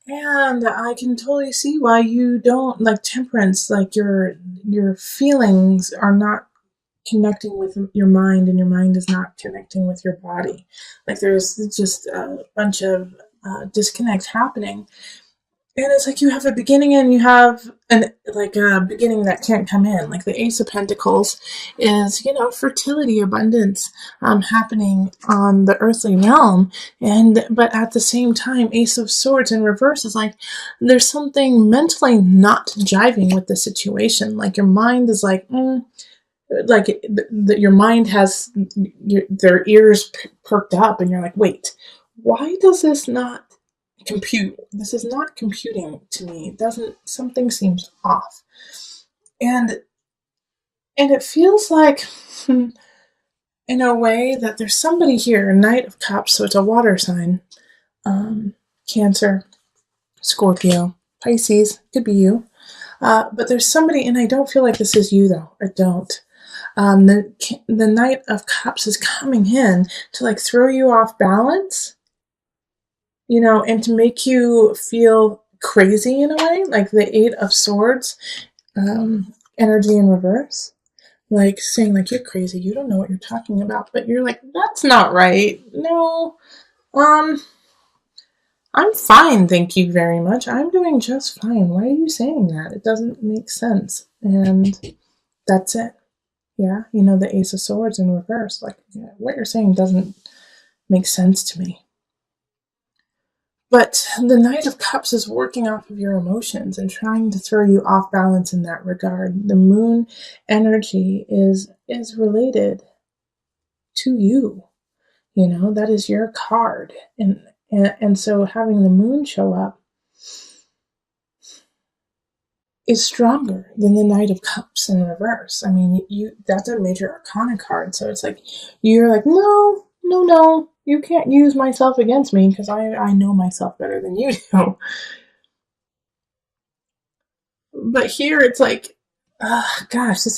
And I can totally see why you don't like temperance, like your feelings are not connecting with your mind, and your mind is not connecting with your body. Like there's just a bunch of disconnects happening. And it's like you have a beginning and you have an like a beginning that can't come in. Like the Ace of Pentacles is, fertility, abundance, happening on the earthly realm. And but at the same time, Ace of Swords in reverse is like there's something mentally not jiving with the situation. Like your mind is like, like your mind has their ears perked up, and you're like, wait, why does this not compute? This is not computing to me. It doesn't, something seems off. And it feels like in a way that there's somebody here, Knight of Cups, so it's a water sign. Cancer, Scorpio, Pisces, could be you. But there's somebody, and I don't feel like this is you though. I don't. The Knight of Cups is coming in to like throw you off balance, and to make you feel crazy in a way, like the Eight of Swords, energy in reverse, like saying like you're crazy, you don't know what you're talking about, but you're like, that's not right. No, I'm fine, thank you very much. I'm doing just fine. Why are you saying that? It doesn't make sense. And that's it. Yeah, the Ace of Swords in reverse. Like, yeah, what you're saying doesn't make sense to me. But the Knight of Cups is working off of your emotions and trying to throw you off balance in that regard. The moon energy is related to you. That is your card. And so having the moon show up is stronger than the Knight of Cups in reverse. I mean, that's a major arcana card. So it's like you're like, no, no, no, you can't use myself against me because I know myself better than you do. But here it's like, gosh, this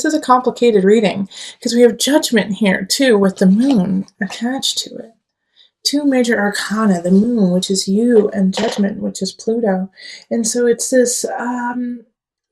is a complicated reading because we have Judgment here too with the moon attached to it. Two major arcana, the moon, which is you, and Judgment, which is Pluto. And so it's this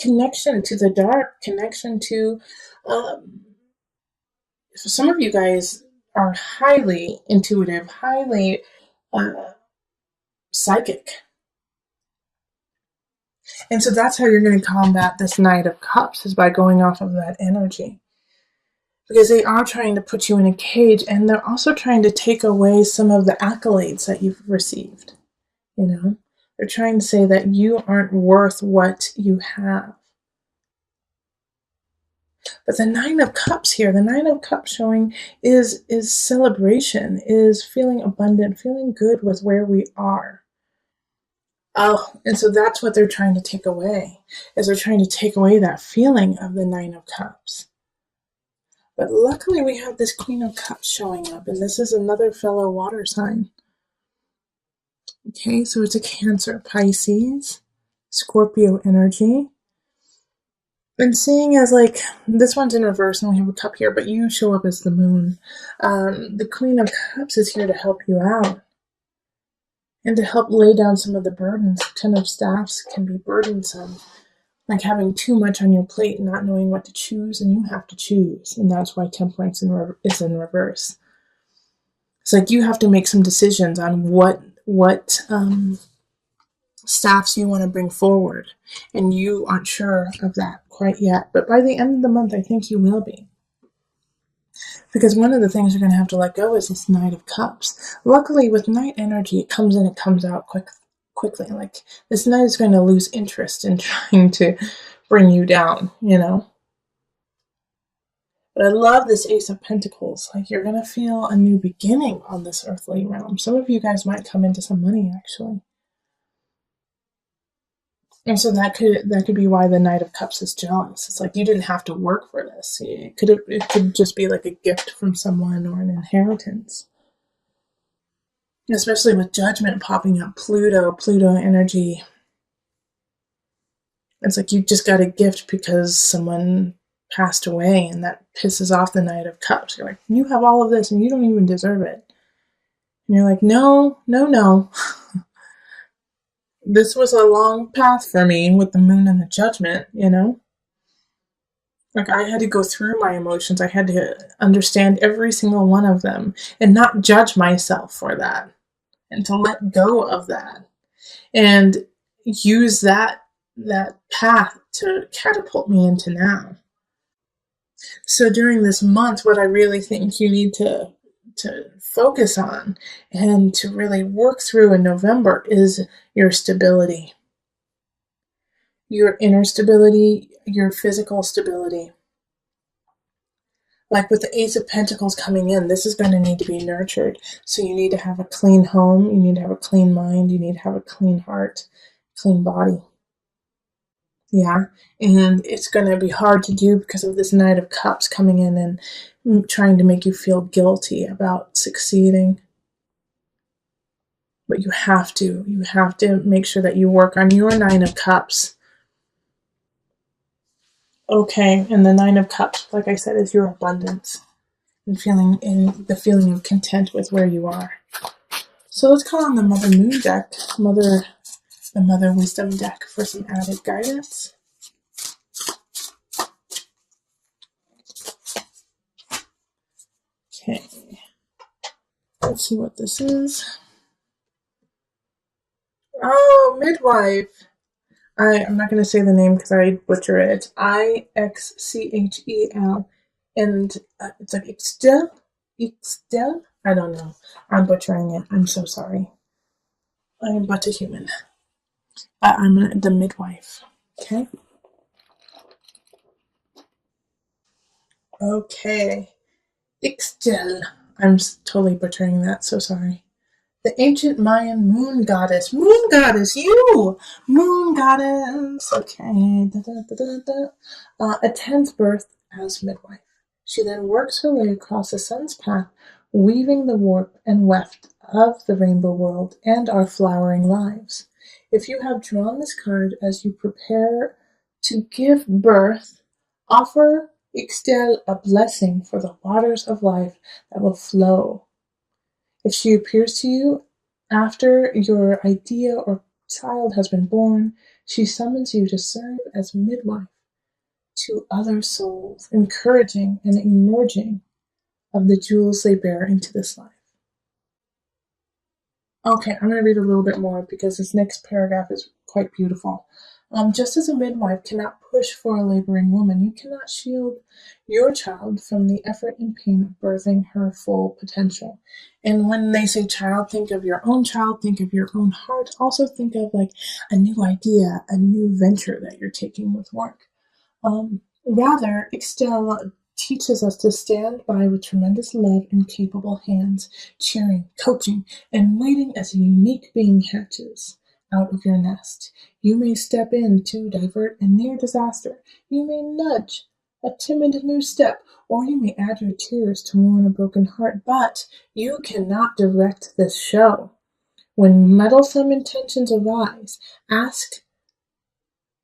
connection to the dark, connection to some of you guys are highly intuitive, highly psychic. And so that's how you're going to combat this Knight of Cups, is by going off of that energy. Because they are trying to put you in a cage, and they're also trying to take away some of the accolades that you've received. They're trying to say that you aren't worth what you have. But the Nine of Cups here, the Nine of Cups showing is celebration, is feeling abundant, feeling good with where we are. Oh, and so that's what they're trying to take away, is they're trying to take away that feeling of the Nine of Cups. But luckily we have this Queen of Cups showing up, and this is another fellow water sign. Okay, so it's a Cancer, Pisces, Scorpio energy. And seeing as like, this one's in reverse and we have a cup here, but you show up as the moon. The Queen of Cups is here to help you out and to help lay down some of the burdens. Ten of Staffs can be burdensome, like having too much on your plate and not knowing what to choose, and you have to choose. And that's why Temperance is in reverse. It's like you have to make some decisions on what staffs you want to bring forward, and you aren't sure of that quite yet, but by the end of the month I think you will be, because one of the things you're going to have to let go is this Knight of Cups. Luckily with Knight energy, it comes in, it comes out quickly. Like this Knight is going to lose interest in trying to bring you down, but I love this Ace of Pentacles. Like you're going to feel a new beginning on this earthly realm. Some of you guys might come into some money actually. And so that could be why the Knight of Cups is jealous. It's like you didn't have to work for this. It could just be like a gift from someone or an inheritance. Especially with Judgment popping up, Pluto energy. It's like you just got a gift because someone passed away, and that pisses off the Knight of Cups. You're like, you have all of this and you don't even deserve it. And you're like, no, no, no. This was a long path for me with the moon and the judgment, you know? Like, I had to go through my emotions. I had to understand every single one of them and not judge myself for that and to let go of that and use that path to catapult me into now. So during this month, what I really think you need to focus on and to really work through in November is your stability, your inner stability, your physical stability. Like with the Ace of Pentacles coming in, this is going to need to be nurtured. So you need to have a clean home, you need to have a clean mind, you need to have a clean heart, clean body. Yeah, and it's going to be hard to do because of this Knight of Cups coming in and trying to make you feel guilty about succeeding. But you have to make sure that you work on your Nine of Cups. Okay, and the Nine of Cups, like I said, is your abundance and the feeling of content with where you are. So let's call on the Mother Moon deck, the Mother Wisdom deck for some added guidance. Okay, let's see what this is. Oh, midwife. I'm not going to say the name because I butcher it. It's Ixchel, and it's like Ixtel. I don't know. I'm butchering it. I'm so sorry. I am but a human. I'm the midwife. Okay. Okay. Ixchel. I'm totally butchering that. So sorry. The ancient Mayan moon goddess. Moon goddess, you! Moon goddess. Okay. Attends birth as midwife. She then works her way across the sun's path, weaving the warp and weft of the rainbow world and our flowering lives. If you have drawn this card as you prepare to give birth, offer Ixtel a blessing for the waters of life that will flow. If she appears to you after your idea or child has been born, she summons you to serve as midwife to other souls, encouraging and emerging of the jewels they bear into this life. Okay, I'm going to read a little bit more because this next paragraph is quite beautiful. Just as a midwife cannot push for a laboring woman, you cannot shield your child from the effort and pain of birthing her full potential. And when they say child, think of your own child, think of your own heart. Also think of like a new idea, a new venture that you're taking with work. Rather, Ixtel teaches us to stand by with tremendous love and capable hands, cheering, coaching, and waiting as a unique being hatches out of your nest. You may step in to divert a near disaster. You may nudge a timid new step, or you may add your tears to mourn a broken heart, but you cannot direct this show. When meddlesome intentions arise,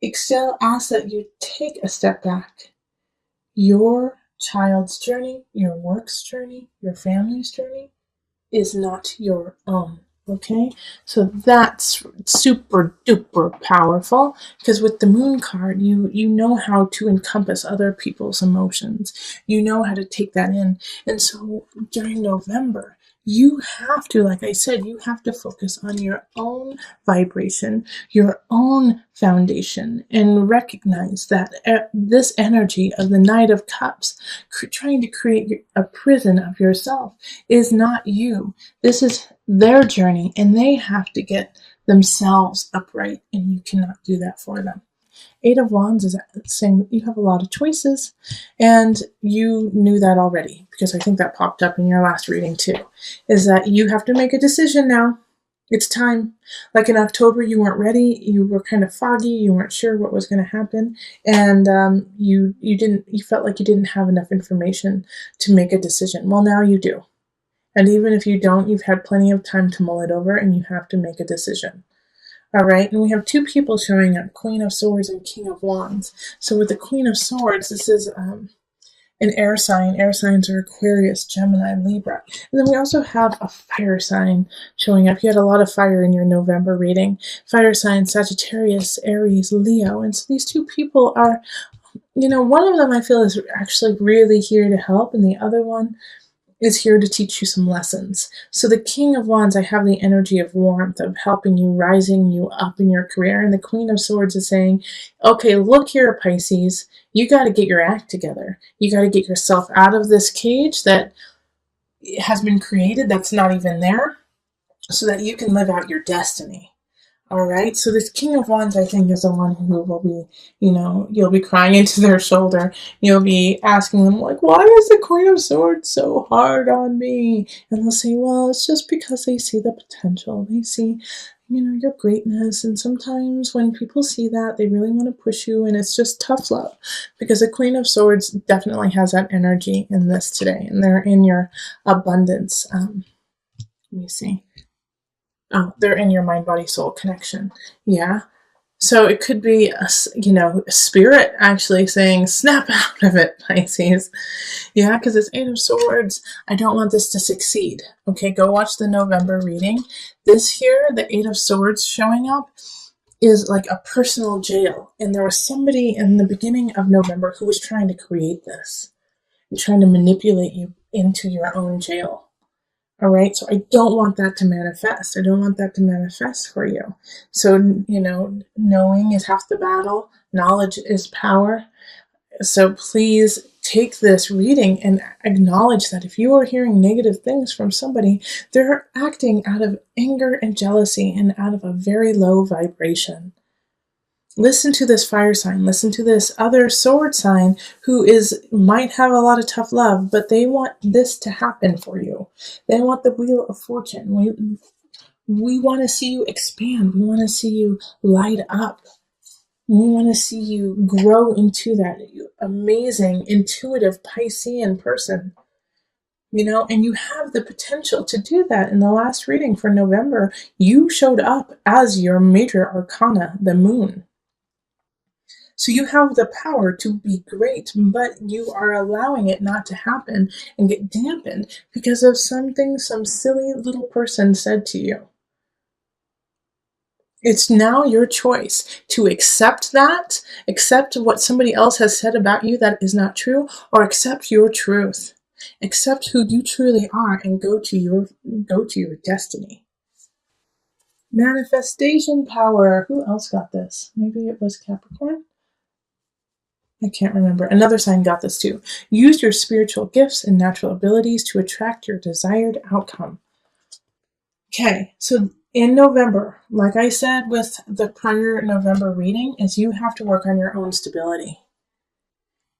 Ixtel asks that you take a step back. Your child's journey, your work's journey, your family's journey is not your own. Okay, so that's super duper powerful because with the moon card, you know how to encompass other people's emotions. You know how to take that in, and so during November, you have to, like I said, you have to focus on your own vibration, your own foundation, and recognize that this energy of the Knight of Cups, trying to create a prison of yourself, is not you. This is their journey, and they have to get themselves upright, and you cannot do that for them. Eight of Wands is saying that you have a lot of choices, and you knew that already because I think that popped up in your last reading too, is that you have to make a decision now. It's time. Like in October, you weren't ready. You were kind of foggy. You weren't sure what was going to happen, and you felt like you didn't have enough information to make a decision. Well, now you do. And even if you don't, you've had plenty of time to mull it over, and you have to make a decision. All right, and we have two people showing up, Queen of Swords and King of Wands. So with the Queen of Swords, this is an air sign. Air signs are Aquarius, Gemini, Libra. And then we also have a fire sign showing up. You had a lot of fire in your November reading. Fire sign, Sagittarius, Aries, Leo. And so these two people are, one of them I feel is actually really here to help, and the other one is here to teach you some lessons. So the King of Wands, I have the energy of warmth, of helping you, rising you up in your career. And the Queen of Swords is saying, okay, look here, Pisces, you got to get your act together. You got to get yourself out of this cage that has been created that's not even there, so that you can live out your destiny. All right, so this King of Wands, I think, is the one who will be, you'll be crying into their shoulder. You'll be asking them, like, why is the Queen of Swords so hard on me? And they'll say, well, it's just because they see the potential. They see, your greatness. And sometimes when people see that, they really want to push you, and it's just tough love. Because the Queen of Swords definitely has that energy in this today, and they're in your abundance. Let me see. Oh, they're in your mind, body, soul connection. Yeah. So it could be, a spirit actually saying, snap out of it, Pisces. Yeah, because it's Eight of Swords. I don't want this to succeed. Okay, go watch the November reading. This here, the Eight of Swords showing up, is like a personal jail. And there was somebody in the beginning of November who was trying to create this, and trying to manipulate you into your own jail. All right, so I don't want that to manifest. I don't want that to manifest for you. So, knowing is half the battle. Knowledge is power. So please take this reading and acknowledge that if you are hearing negative things from somebody, they're acting out of anger and jealousy and out of a very low vibration. Listen to this fire sign. Listen to this other sword sign who might have a lot of tough love, but they want this to happen for you. They want the Wheel of Fortune. We want to see you expand. We want to see you light up. We want to see you grow into that amazing, intuitive Piscean person. And you have the potential to do that. In the last reading for November, you showed up as your major arcana, the moon. So you have the power to be great, but you are allowing it not to happen and get dampened because of something some silly little person said to you. It's now your choice to accept what somebody else has said about you that is not true, or accept your truth. Accept who you truly are and go to your destiny. Manifestation power. Who else got this? Maybe it was Capricorn? I can't remember. Another sign got this too. Use your spiritual gifts and natural abilities to attract your desired outcome. Okay, so in November, like I said with the prior November reading, is you have to work on your own stability.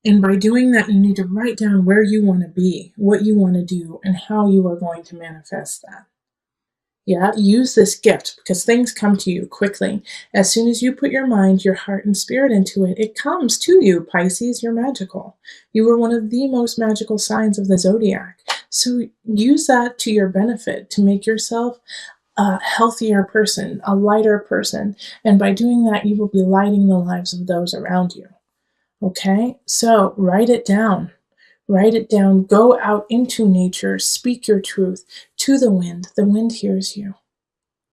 And by doing that, you need to write down where you want to be, what you want to do, and how you are going to manifest that. Yeah, use this gift because things come to you quickly. As soon as you put your mind, your heart, and spirit into it, it comes to you, Pisces. You're magical. You are one of the most magical signs of the zodiac. So use that to your benefit to make yourself a healthier person, a lighter person. And by doing that, you will be lighting the lives of those around you. Okay? So write it down. Write it down. Go out into nature. Speak your truth to the wind. The wind hears you.